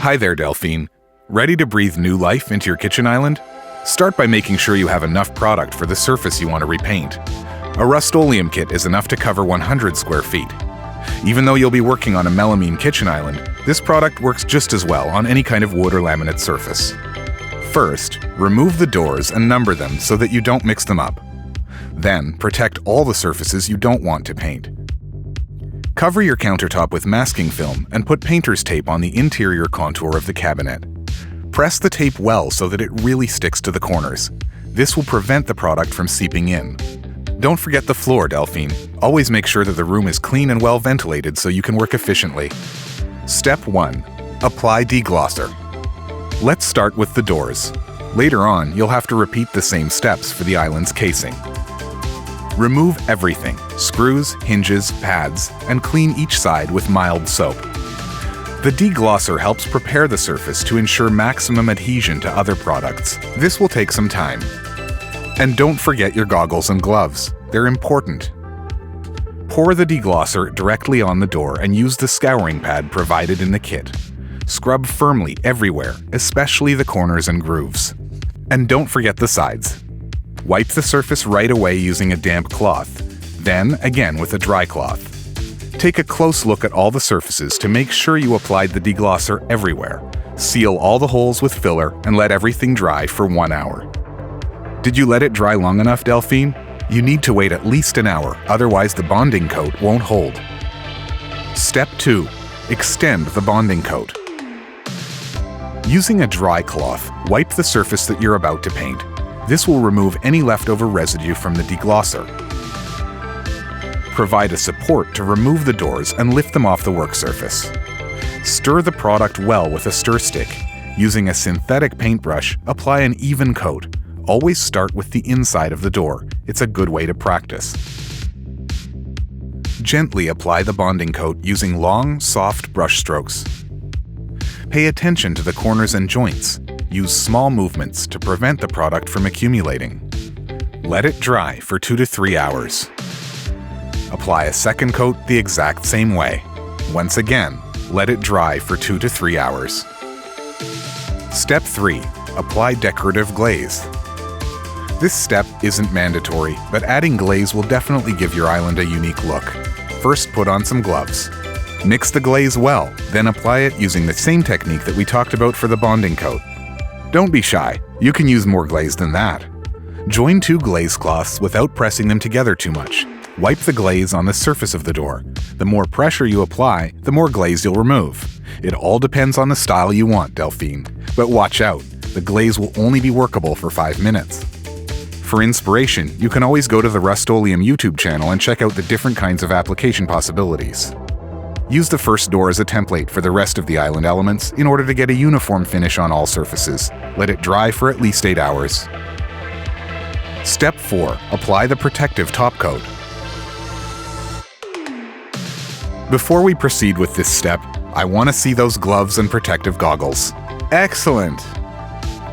Hi there, Delphine. Ready to breathe new life into your kitchen island? Start by making sure you have enough product for the surface you want to repaint. A Rust-oleum kit is enough to cover 100 square feet. Even though you'll be working on a melamine kitchen island, this product works just as well on any kind of wood or laminate surface. First, remove the doors and number them so that you don't mix them up. Then, protect all the surfaces you don't want to paint. Cover your countertop with masking film and put painter's tape on the interior contour of the cabinet. Press the tape well so that it really sticks to the corners. This will prevent the product from seeping in. Don't forget the floor, Delphine. Always make sure that the room is clean and well ventilated so you can work efficiently. Step 1. Apply deglosser. Let's start with the doors. Later on, you'll have to repeat the same steps for the island's casing. Remove everything, screws, hinges, pads, and clean each side with mild soap. The deglosser helps prepare the surface to ensure maximum adhesion to other products. This will take some time. And don't forget your goggles and gloves. They're important. Pour the deglosser directly on the door and use the scouring pad provided in the kit. Scrub firmly everywhere, especially the corners and grooves. And don't forget the sides. Wipe the surface right away using a damp cloth, then again with a dry cloth. Take a close look at all the surfaces to make sure you applied the deglosser everywhere. Seal all the holes with filler and let everything dry for 1 hour. Did you let it dry long enough, Delphine? You need to wait at least an hour, otherwise the bonding coat won't hold. Step 2. Extend the bonding coat. Using a dry cloth, wipe the surface that you're about to paint. This will remove any leftover residue from the deglosser. Provide a support to remove the doors and lift them off the work surface. Stir the product well with a stir stick. Using a synthetic paintbrush, apply an even coat. Always start with the inside of the door. It's a good way to practice. Gently apply the bonding coat using long, soft brush strokes. Pay attention to the corners and joints. Use small movements to prevent the product from accumulating. Let it dry for 2 to 3 hours. Apply a second coat the exact same way. Once again, let it dry for 2 to 3 hours. Step 3. Apply decorative glaze. This step isn't mandatory, but adding glaze will definitely give your island a unique look. First, put on some gloves. Mix the glaze well, then apply it using the same technique that we talked about for the bonding coat. Don't be shy, you can use more glaze than that. Join 2 glaze cloths without pressing them together too much. Wipe the glaze on the surface of the door. The more pressure you apply, the more glaze you'll remove. It all depends on the style you want, Delphine. But watch out, the glaze will only be workable for 5 minutes. For inspiration, you can always go to the Rust-oleum YouTube channel and check out the different kinds of application possibilities. Use the first door as a template for the rest of the island elements in order to get a uniform finish on all surfaces. Let it dry for at least 8 hours. Step 4. Apply the protective top coat. Before we proceed with this step, I want to see those gloves and protective goggles. Excellent!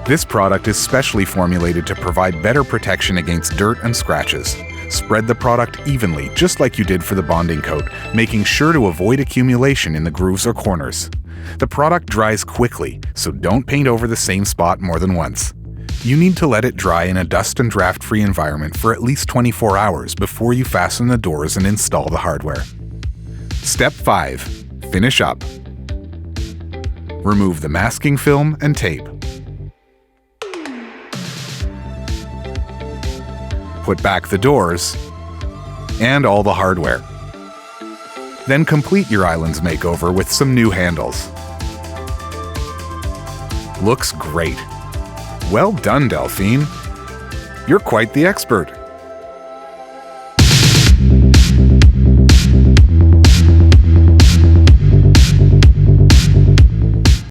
This product is specially formulated to provide better protection against dirt and scratches. Spread the product evenly, just like you did for the bonding coat, making sure to avoid accumulation in the grooves or corners. The product dries quickly, so don't paint over the same spot more than once. You need to let it dry in a dust and draft-free environment for at least 24 hours before you fasten the doors and install the hardware. Step 5. Finish up. Remove the masking film and tape. Put back the doors and all the hardware. Then complete your island's makeover with some new handles. Looks great. Well done, Delphine. You're quite the expert.